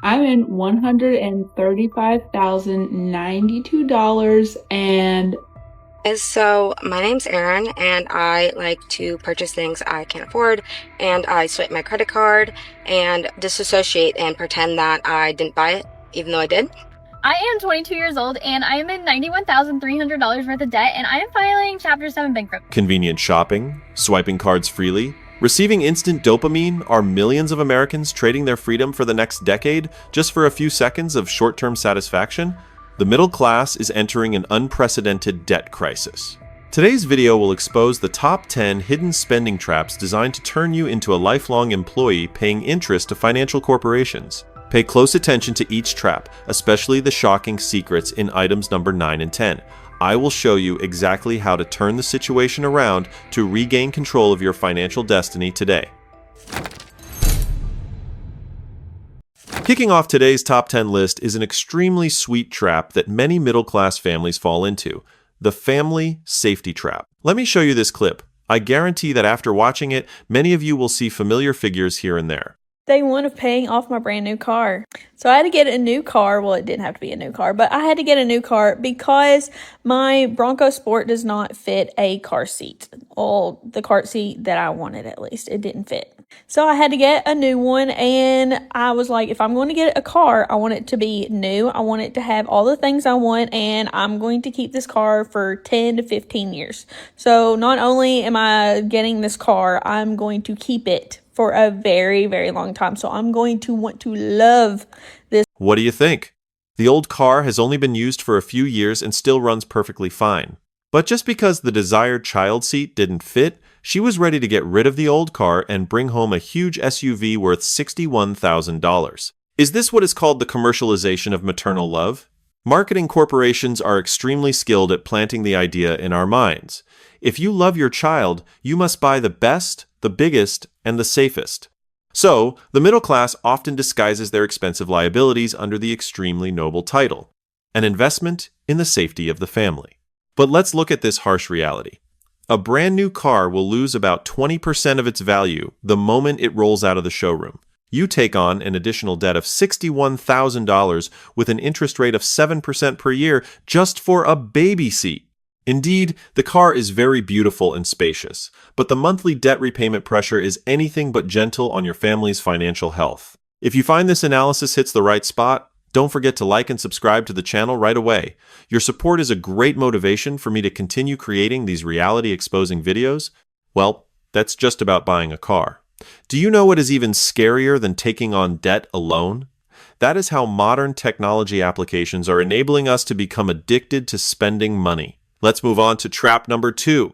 I'm in $135,092 So, my name's Erin, and I like to purchase things I can't afford, and I swipe my credit card and disassociate and pretend that I didn't buy it, even though I did. I am 22 years old and I am in $91,300 worth of debt and I am filing Chapter 7 bankruptcy. Convenient shopping, swiping cards freely, receiving instant dopamine. Are millions of Americans trading their freedom for the next decade just for a few seconds of short-term satisfaction? The middle class is entering an unprecedented debt crisis. Today's video will expose the top 10 hidden spending traps designed to turn you into a lifelong employee paying interest to financial corporations. Pay close attention to each trap, especially the shocking secrets in items number 9 and 10. I will show you exactly how to turn the situation around to regain control of your financial destiny today. Kicking off today's top 10 list is an extremely sweet trap that many middle-class families fall into: the family safety trap. Let me show you this clip. I guarantee that after watching it, many of you will see familiar figures here and there. Day one of paying off my brand new car. So I had to get a new car. Well, it didn't have to be a new car, but I had to get a new car because my Bronco Sport does not fit a car seat. Well, the car seat that I wanted, at least, it didn't fit. So I had to get a new one, and I was like, if I'm going to get a car, I want it to be new. I want it to have all the things I want, and I'm going to keep this car for 10 to 15 years. So not only am I getting this car, I'm going to keep it for a very, very long time. So I'm going to want to love this. What do you think? The old car has only been used for a few years and still runs perfectly fine. But just because the desired child seat didn't fit, she was ready to get rid of the old car and bring home a huge SUV worth $61,000. Is this what is called the commercialization of maternal love? Marketing corporations are extremely skilled at planting the idea in our minds. If you love your child, you must buy the best, the biggest, and the safest. So, the middle class often disguises their expensive liabilities under the extremely noble title: an investment in the safety of the family. But let's look at this harsh reality. A brand new car will lose about 20% of its value the moment it rolls out of the showroom. You take on an additional debt of $61,000 with an interest rate of 7% per year just for a baby seat. Indeed, the car is very beautiful and spacious, but the monthly debt repayment pressure is anything but gentle on your family's financial health. If you find this analysis hits the right spot, don't forget to like and subscribe to the channel right away. Your support is a great motivation for me to continue creating these reality-exposing videos. Well, that's just about buying a car. Do you know what is even scarier than taking on debt alone? That is how modern technology applications are enabling us to become addicted to spending money. Let's move on to trap number 2.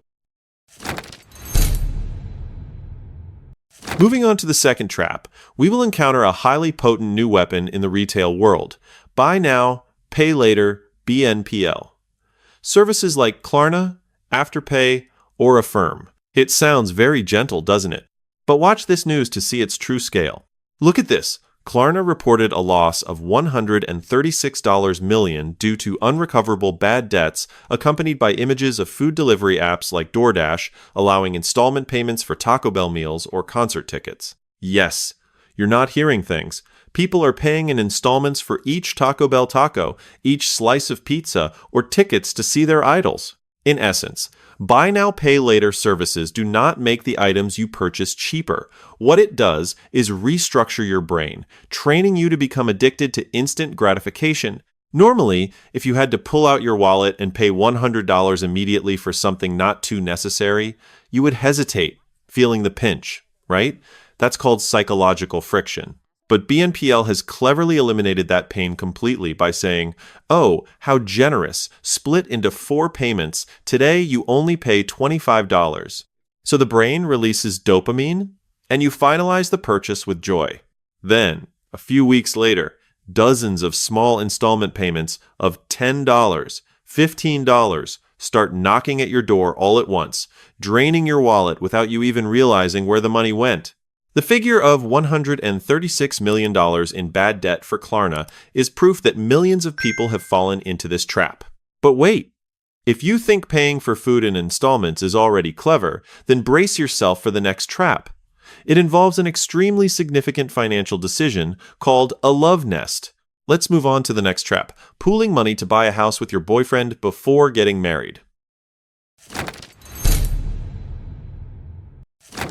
Moving on to the second trap, we will encounter a highly potent new weapon in the retail world: buy now, pay later, BNPL. Services like Klarna, Afterpay, or Affirm. It sounds very gentle, doesn't it? But watch this news to see its true scale. Look at this. Klarna reported a loss of $136 million due to unrecoverable bad debts, accompanied by images of food delivery apps like DoorDash allowing installment payments for Taco Bell meals or concert tickets. Yes, you're not hearing things. People are paying in installments for each Taco Bell taco, each slice of pizza, or tickets to see their idols. In essence, buy now, pay later services do not make the items you purchase cheaper. What it does is restructure your brain, training you to become addicted to instant gratification. Normally, if you had to pull out your wallet and pay $100 immediately for something not too necessary, you would hesitate, feeling the pinch, right? That's called psychological friction. But BNPL has cleverly eliminated that pain completely by saying, "Oh, how generous, split into 4 payments. Today you only pay $25. So the brain releases dopamine, and you finalize the purchase with joy. Then, a few weeks later, dozens of small installment payments of $10, $15 start knocking at your door all at once, draining your wallet without you even realizing where the money went. The figure of $136 million in bad debt for Klarna is proof that millions of people have fallen into this trap. But wait, if you think paying for food in installments is already clever, then brace yourself for the next trap. It involves an extremely significant financial decision called a love nest. Let's move on to the next trap: pooling money to buy a house with your boyfriend before getting married.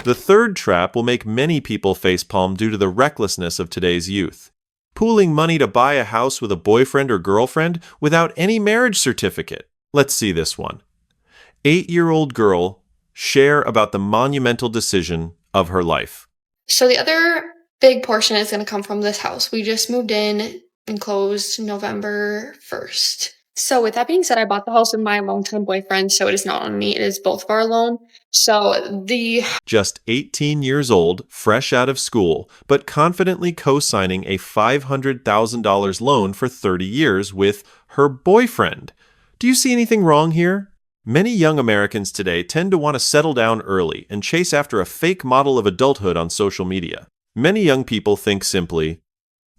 The third trap will make many people facepalm due to the recklessness of today's youth. Pooling money to buy a house with a boyfriend or girlfriend without any marriage certificate. Let's see this one. 8-year-old girl share about the monumental decision of her life. So the other big portion is going to come from this house. We just moved in and closed November 1st. So with that being said, I bought the house with my long-term boyfriend, so it is not on me. It is both of our loan. So the Just 18 years old, fresh out of school, but confidently co-signing a $500,000 loan for 30 years with her boyfriend. Do you see anything wrong here? Many young Americans today tend to want to settle down early and chase after a fake model of adulthood on social media. Many young people think simply,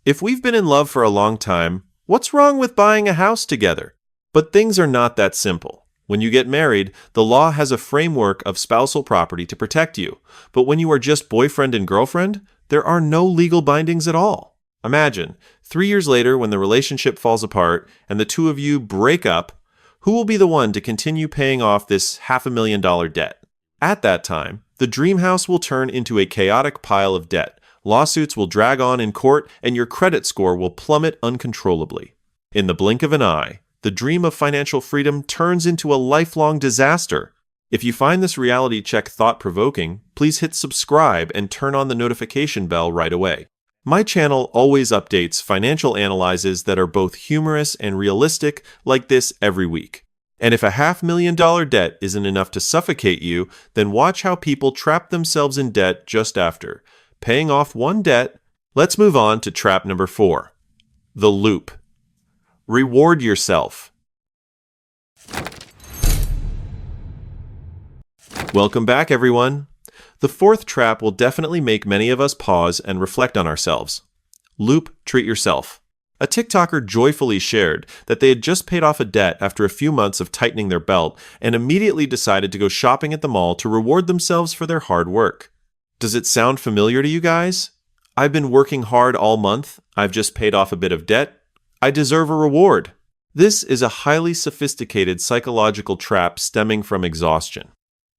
if we've been in love for a long time, what's wrong with buying a house together? But things are not that simple. When you get married, the law has a framework of spousal property to protect you. But when you are just boyfriend and girlfriend, there are no legal bindings at all. Imagine, 3 years later when the relationship falls apart and the two of you break up, who will be the one to continue paying off this $500,000 debt? At that time, the dream house will turn into a chaotic pile of debt. Lawsuits will drag on in court, and your credit score will plummet uncontrollably. In the blink of an eye, the dream of financial freedom turns into a lifelong disaster. If you find this reality check thought-provoking, please hit subscribe and turn on the notification bell right away. My channel always updates financial analyses that are both humorous and realistic like this every week. And if a $500,000 debt isn't enough to suffocate you, then watch how people trap themselves in debt just after paying off one debt. Let's move on to trap number 4. The loop. Reward yourself. Welcome back, everyone. The fourth trap will definitely make many of us pause and reflect on ourselves. Loop, treat yourself. A TikToker joyfully shared that they had just paid off a debt after a few months of tightening their belt and immediately decided to go shopping at the mall to reward themselves for their hard work. Does it sound familiar to you guys? I've been working hard all month. I've just paid off a bit of debt. I deserve a reward. This is a highly sophisticated psychological trap stemming from exhaustion.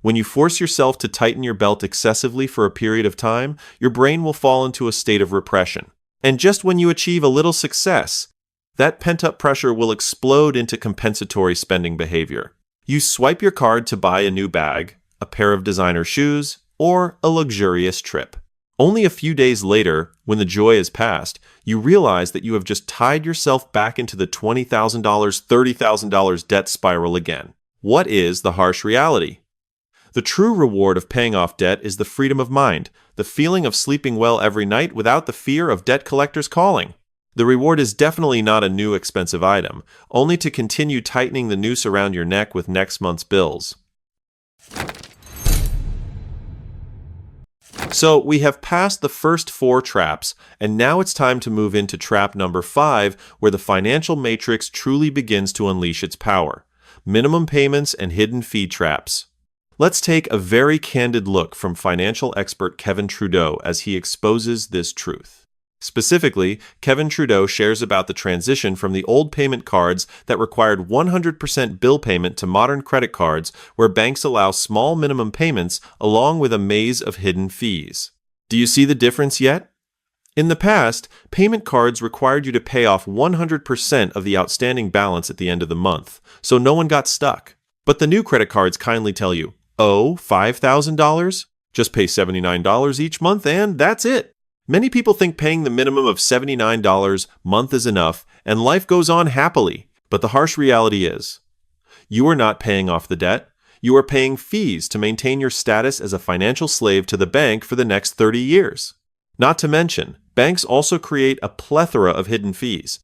When you force yourself to tighten your belt excessively for a period of time, your brain will fall into a state of repression. And just when you achieve a little success, that pent-up pressure will explode into compensatory spending behavior. You swipe your card to buy a new bag, a pair of designer shoes, or a luxurious trip. Only a few days later, when the joy is past, you realize that you have just tied yourself back into the $20,000, $30,000 debt spiral again. What is the harsh reality? The true reward of paying off debt is the freedom of mind, the feeling of sleeping well every night without the fear of debt collectors calling. The reward is definitely not a new expensive item, only to continue tightening the noose around your neck with next month's bills. So we have passed the first 4 traps, and now it's time to move into trap number 5, where the financial matrix truly begins to unleash its power: minimum payments and hidden fee traps. Let's take a very candid look from financial expert Kevin Trudeau as he exposes this truth. Specifically, Kevin Trudeau shares about the transition from the old payment cards that required 100% bill payment to modern credit cards where banks allow small minimum payments along with a maze of hidden fees. Do you see the difference yet? In the past, payment cards required you to pay off 100% of the outstanding balance at the end of the month, so no one got stuck. But the new credit cards kindly tell you, oh, $5,000? Just pay $79 each month and that's it. Many people think paying the minimum of $79 a month is enough and life goes on happily. But the harsh reality is, you are not paying off the debt. You are paying fees to maintain your status as a financial slave to the bank for the next 30 years. Not to mention, banks also create a plethora of hidden fees: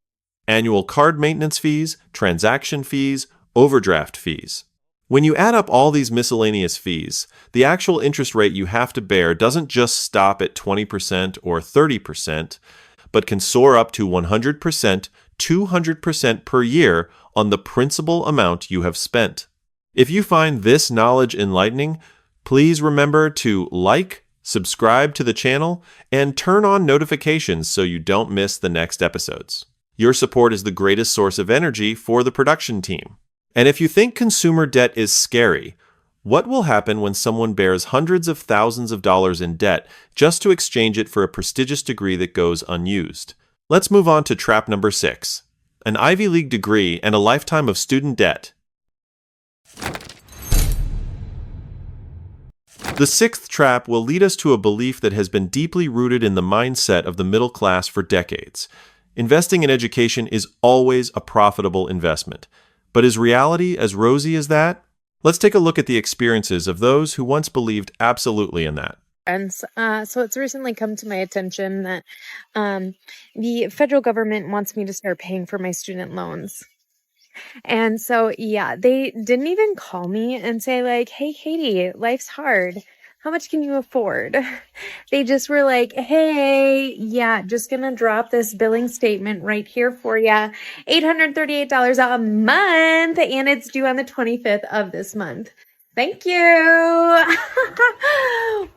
annual card maintenance fees, transaction fees, overdraft fees. When you add up all these miscellaneous fees, the actual interest rate you have to bear doesn't just stop at 20% or 30%, but can soar up to 100%, 200% per year on the principal amount you have spent. If you find this knowledge enlightening, please remember to like, subscribe to the channel, and turn on notifications so you don't miss the next episodes. Your support is the greatest source of energy for the production team. And if you think consumer debt is scary, what will happen when someone bears hundreds of thousands of dollars in debt just to exchange it for a prestigious degree that goes unused? Let's move on to trap number 6, an Ivy League degree and a lifetime of student debt. The 6th trap will lead us to a belief that has been deeply rooted in the mindset of the middle class for decades. Investing in education is always a profitable investment. But is reality as rosy as that? Let's take a look at the experiences of those who once believed absolutely in that. Friends. So it's recently come to my attention that the federal government wants me to start paying for my student loans. And so, yeah, they didn't even call me and say like, hey, Katie, life's hard. How much can you afford? They just were like, hey, yeah, just gonna drop this billing statement right here for you. $838 a month, and it's due on the 25th of this month. Thank you.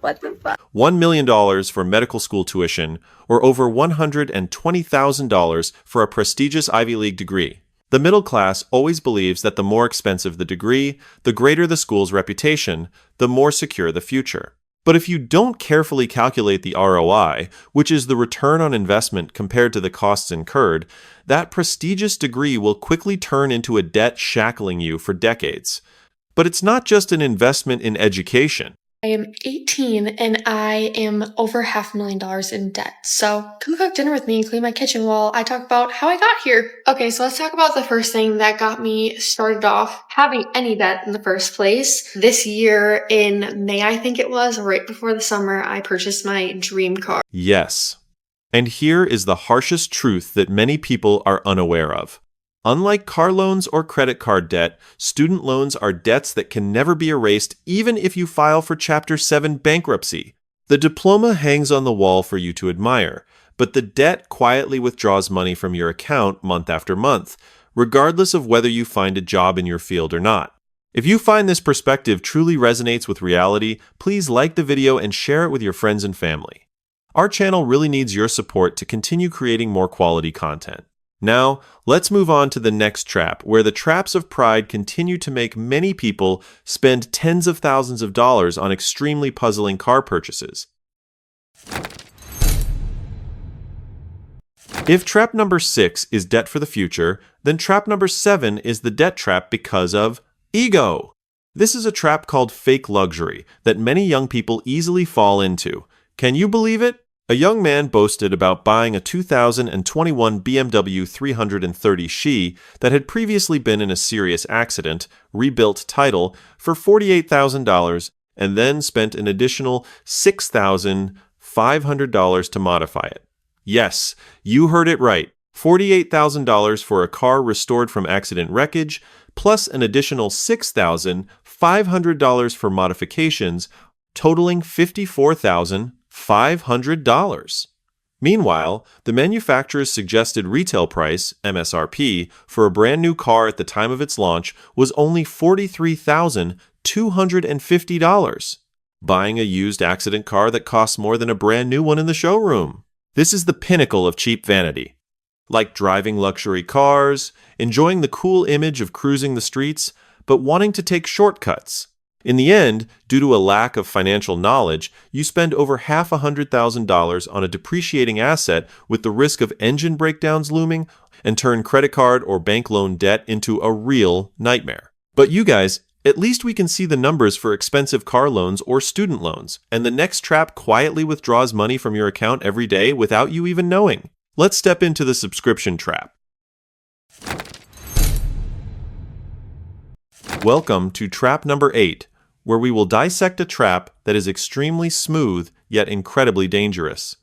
What the fuck? $1 million for medical school tuition, or over $120,000 for a prestigious Ivy League degree. The middle class always believes that the more expensive the degree, the greater the school's reputation, the more secure the future. But if you don't carefully calculate the ROI, which is the return on investment compared to the costs incurred, that prestigious degree will quickly turn into a debt shackling you for decades. But it's not just an investment in education. I am 18 and I am over $500,000 in debt. So come cook dinner with me and clean my kitchen while I talk about how I got here. Okay, so let's talk about the first thing that got me started off having any debt in the first place. This year in May, I think it was, right before the summer, I purchased my dream car. Yes. And here is the harshest truth that many people are unaware of. Unlike car loans or credit card debt, student loans are debts that can never be erased even if you file for Chapter 7 bankruptcy. The diploma hangs on the wall for you to admire, but the debt quietly withdraws money from your account month after month, regardless of whether you find a job in your field or not. If you find this perspective truly resonates with reality, please like the video and share it with your friends and family. Our channel really needs your support to continue creating more quality content. Now, let's move on to the next trap, where the traps of pride continue to make many people spend tens of thousands of dollars on extremely puzzling car purchases. If trap number 6 is debt for the future, then trap number 7 is the debt trap because of ego. This is a trap called fake luxury that many young people easily fall into. Can you believe it? A young man boasted about buying a 2021 BMW 330 that had previously been in a serious accident, rebuilt title, for $48,000 and then spent an additional $6,500 to modify it. Yes, you heard it right. $48,000 for a car restored from accident wreckage, plus an additional $6,500 for modifications, totaling $54,500. Meanwhile, the manufacturer's suggested retail price, MSRP, for a brand new car at the time of its launch was only $43,250. Buying a used accident car that costs more than a brand new one in the showroom. This is the pinnacle of cheap vanity. Like driving luxury cars, enjoying the cool image of cruising the streets, but wanting to take shortcuts. In the end, due to a lack of financial knowledge, you spend over $500,000 on a depreciating asset with the risk of engine breakdowns looming and turn credit card or bank loan debt into a real nightmare. But you guys, at least we can see the numbers for expensive car loans or student loans, and the next trap quietly withdraws money from your account every day without you even knowing. Let's step into the subscription trap. Welcome to trap number 8. Where we will dissect a trap that is extremely smooth yet incredibly dangerous.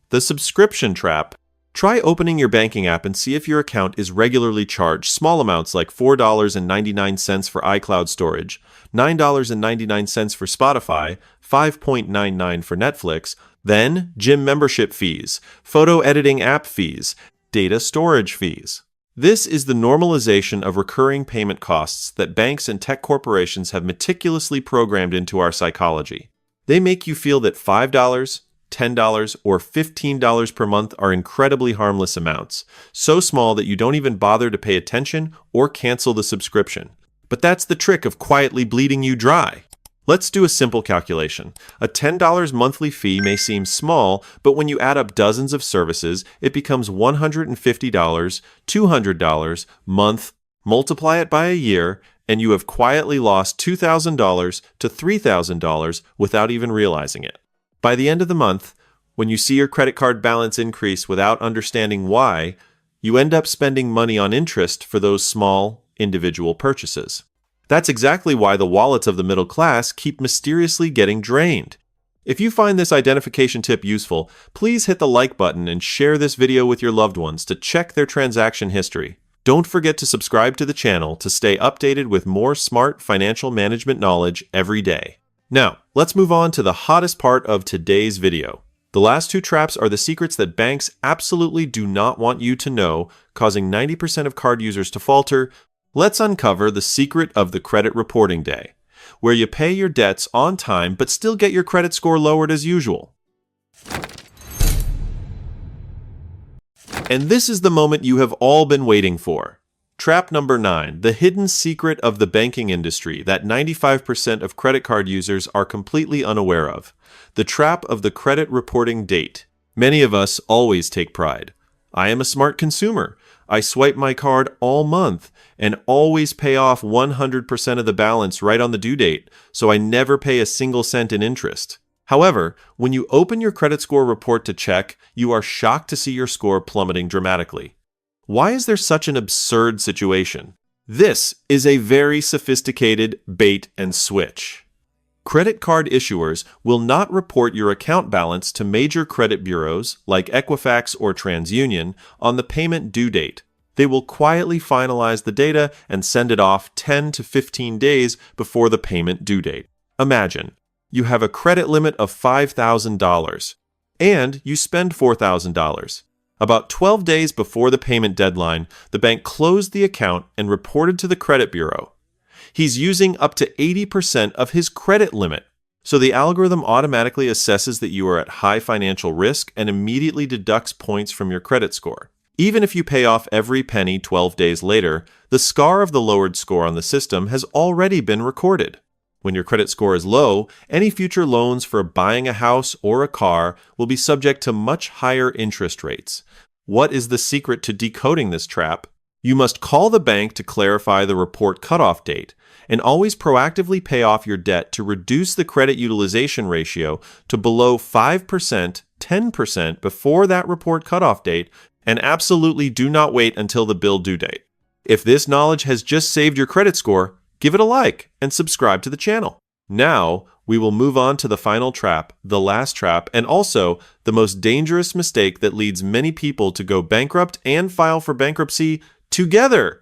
The subscription trap. Try opening your banking app and see if your account is regularly charged small amounts like $4.99 for iCloud storage, $9.99 for Spotify, $5.99 for Netflix, then gym membership fees, photo editing app fees, data storage fees. This is the normalization of recurring payment costs that banks and tech corporations have meticulously programmed into our psychology. They make you feel that $5, $10, or $15 per month are incredibly harmless amounts, so small that you don't even bother to pay attention or cancel the subscription. But that's the trick of quietly bleeding you dry. Let's do a simple calculation. A $10 monthly fee may seem small, but when you add up dozens of services, it becomes $150, $200 month, multiply it by a year, and you have quietly lost $2,000 to $3,000 without even realizing it. By the end of the month, when you see your credit card balance increase without understanding why, you end up spending money on interest for those small, individual purchases. That's exactly why the wallets of the middle class keep mysteriously getting drained. If you find this identification tip useful, please hit the like button and share this video with your loved ones to check their transaction history. Don't forget to subscribe to the channel to stay updated with more smart financial management knowledge every day. Now, let's move on to the hottest part of today's video. The last two traps are the secrets that banks absolutely do not want you to know, causing 90% of card users to falter. Let's uncover the secret of the credit reporting day, where you pay your debts on time but still get your credit score lowered as usual. And this is the moment you have all been waiting for. Trap number 9, the hidden secret of the banking industry that 95% of credit card users are completely unaware of. The trap of the credit reporting date. Many of us always take pride. I am a smart consumer. I swipe my card all month and always pay off 100% of the balance right on the due date, so I never pay a single cent in interest. However, when you open your credit score report to check, you are shocked to see your score plummeting dramatically. Why is there such an absurd situation? This is a very sophisticated bait and switch. Credit card issuers will not report your account balance to major credit bureaus like Equifax or TransUnion on the payment due date. They will quietly finalize the data and send it off 10 to 15 days before the payment due date. Imagine, you have a credit limit of $5,000 and you spend $4,000. About 12 days before the payment deadline, the bank closed the account and reported to the credit bureau. He's using up to 80% of his credit limit. So the algorithm automatically assesses that you are at high financial risk and immediately deducts points from your credit score. Even if you pay off every penny 12 days later, the scar of the lowered score on the system has already been recorded. When your credit score is low, any future loans for buying a house or a car will be subject to much higher interest rates. What is the secret to decoding this trap? You must call the bank to clarify the report cutoff date, and always proactively pay off your debt to reduce the credit utilization ratio to below 5%, 10% before that report cutoff date, and absolutely do not wait until the bill due date. If this knowledge has just saved your credit score, give it a like and subscribe to the channel. Now, we will move on to the final trap, the last trap, and also the most dangerous mistake that leads many people to go bankrupt and file for bankruptcy together.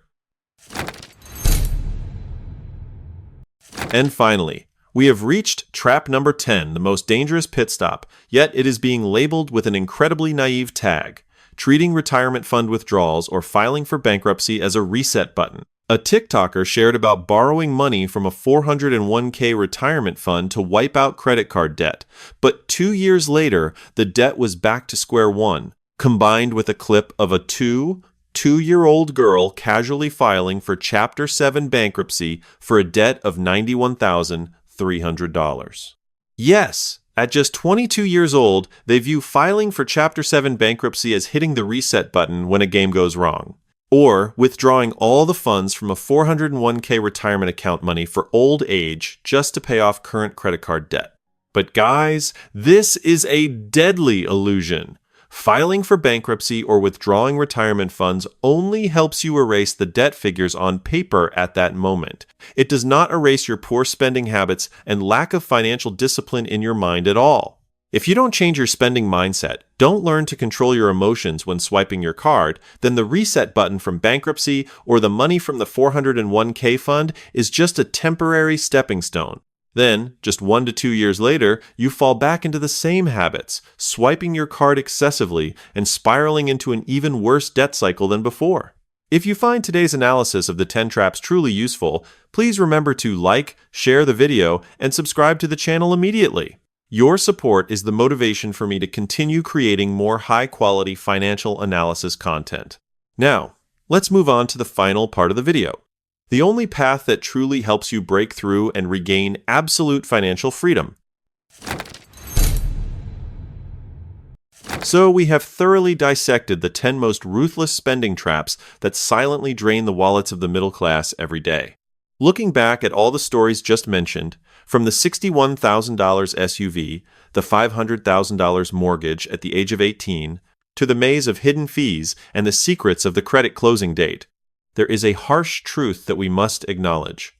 And finally, we have reached trap number 10, the most dangerous pit stop, yet it is being labeled with an incredibly naive tag, treating retirement fund withdrawals or filing for bankruptcy as a reset button. A TikToker shared about borrowing money from a 401k retirement fund to wipe out credit card debt, but 2 years later, the debt was back to square one, combined with a clip of a two-year-old girl casually filing for Chapter 7 bankruptcy for a debt of $91,300. Yes, at just 22 years old, they view filing for Chapter 7 bankruptcy as hitting the reset button when a game goes wrong, or withdrawing all the funds from a 401k retirement account money for old age just to pay off current credit card debt. But guys, this is a deadly illusion. Filing for bankruptcy or withdrawing retirement funds only helps you erase the debt figures on paper at that moment. It does not erase your poor spending habits and lack of financial discipline in your mind at all. If you don't change your spending mindset, don't learn to control your emotions when swiping your card, then the reset button from bankruptcy or the money from the 401k fund is just a temporary stepping stone. Then, just 1 to 2 years later, you fall back into the same habits, swiping your card excessively and spiraling into an even worse debt cycle than before. If you find today's analysis of the 10 traps truly useful, please remember to like, share the video, and subscribe to the channel immediately. Your support is the motivation for me to continue creating more high-quality financial analysis content. Now, let's move on to the final part of the video. The only path that truly helps you break through and regain absolute financial freedom. So we have thoroughly dissected the 10 most ruthless spending traps that silently drain the wallets of the middle class every day. Looking back at all the stories just mentioned, from the $61,000 SUV, the $500,000 mortgage at the age of 18, to the maze of hidden fees and the secrets of the credit closing date, there is a harsh truth that we must acknowledge.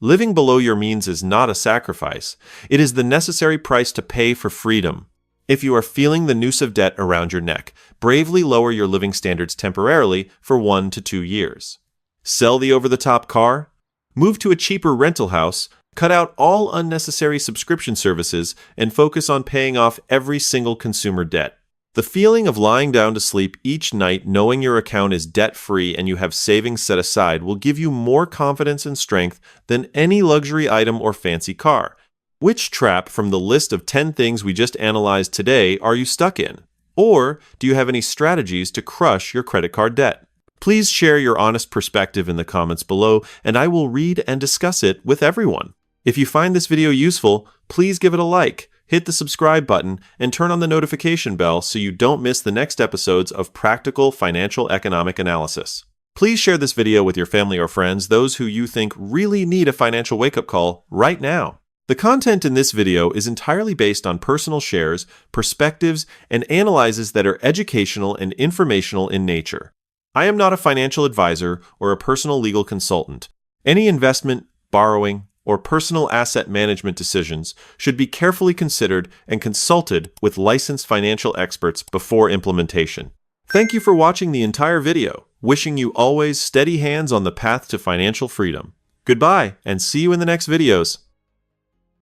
Living below your means is not a sacrifice. It is the necessary price to pay for freedom. If you are feeling the noose of debt around your neck, bravely lower your living standards temporarily for 1 to 2 years. Sell the over-the-top car, move to a cheaper rental house, cut out all unnecessary subscription services, and focus on paying off every single consumer debt. The feeling of lying down to sleep each night knowing your account is debt-free and you have savings set aside will give you more confidence and strength than any luxury item or fancy car. Which trap from the list of 10 things we just analyzed today are you stuck in? Or do you have any strategies to crush your credit card debt? Please share your honest perspective in the comments below, and I will read and discuss it with everyone. If you find this video useful, please give it a like, hit the subscribe button, and turn on the notification bell so you don't miss the next episodes of Practical Financial Economic Analysis. Please share this video with your family or friends, those who you think really need a financial wake-up call right now. The content in this video is entirely based on personal shares, perspectives, and analyses that are educational and informational in nature. I am not a financial advisor or a personal legal consultant. Any investment, borrowing, or personal asset management decisions should be carefully considered and consulted with licensed financial experts before implementation. Thank you for watching the entire video. Wishing you always steady hands on the path to financial freedom. Goodbye, and see you in the next videos.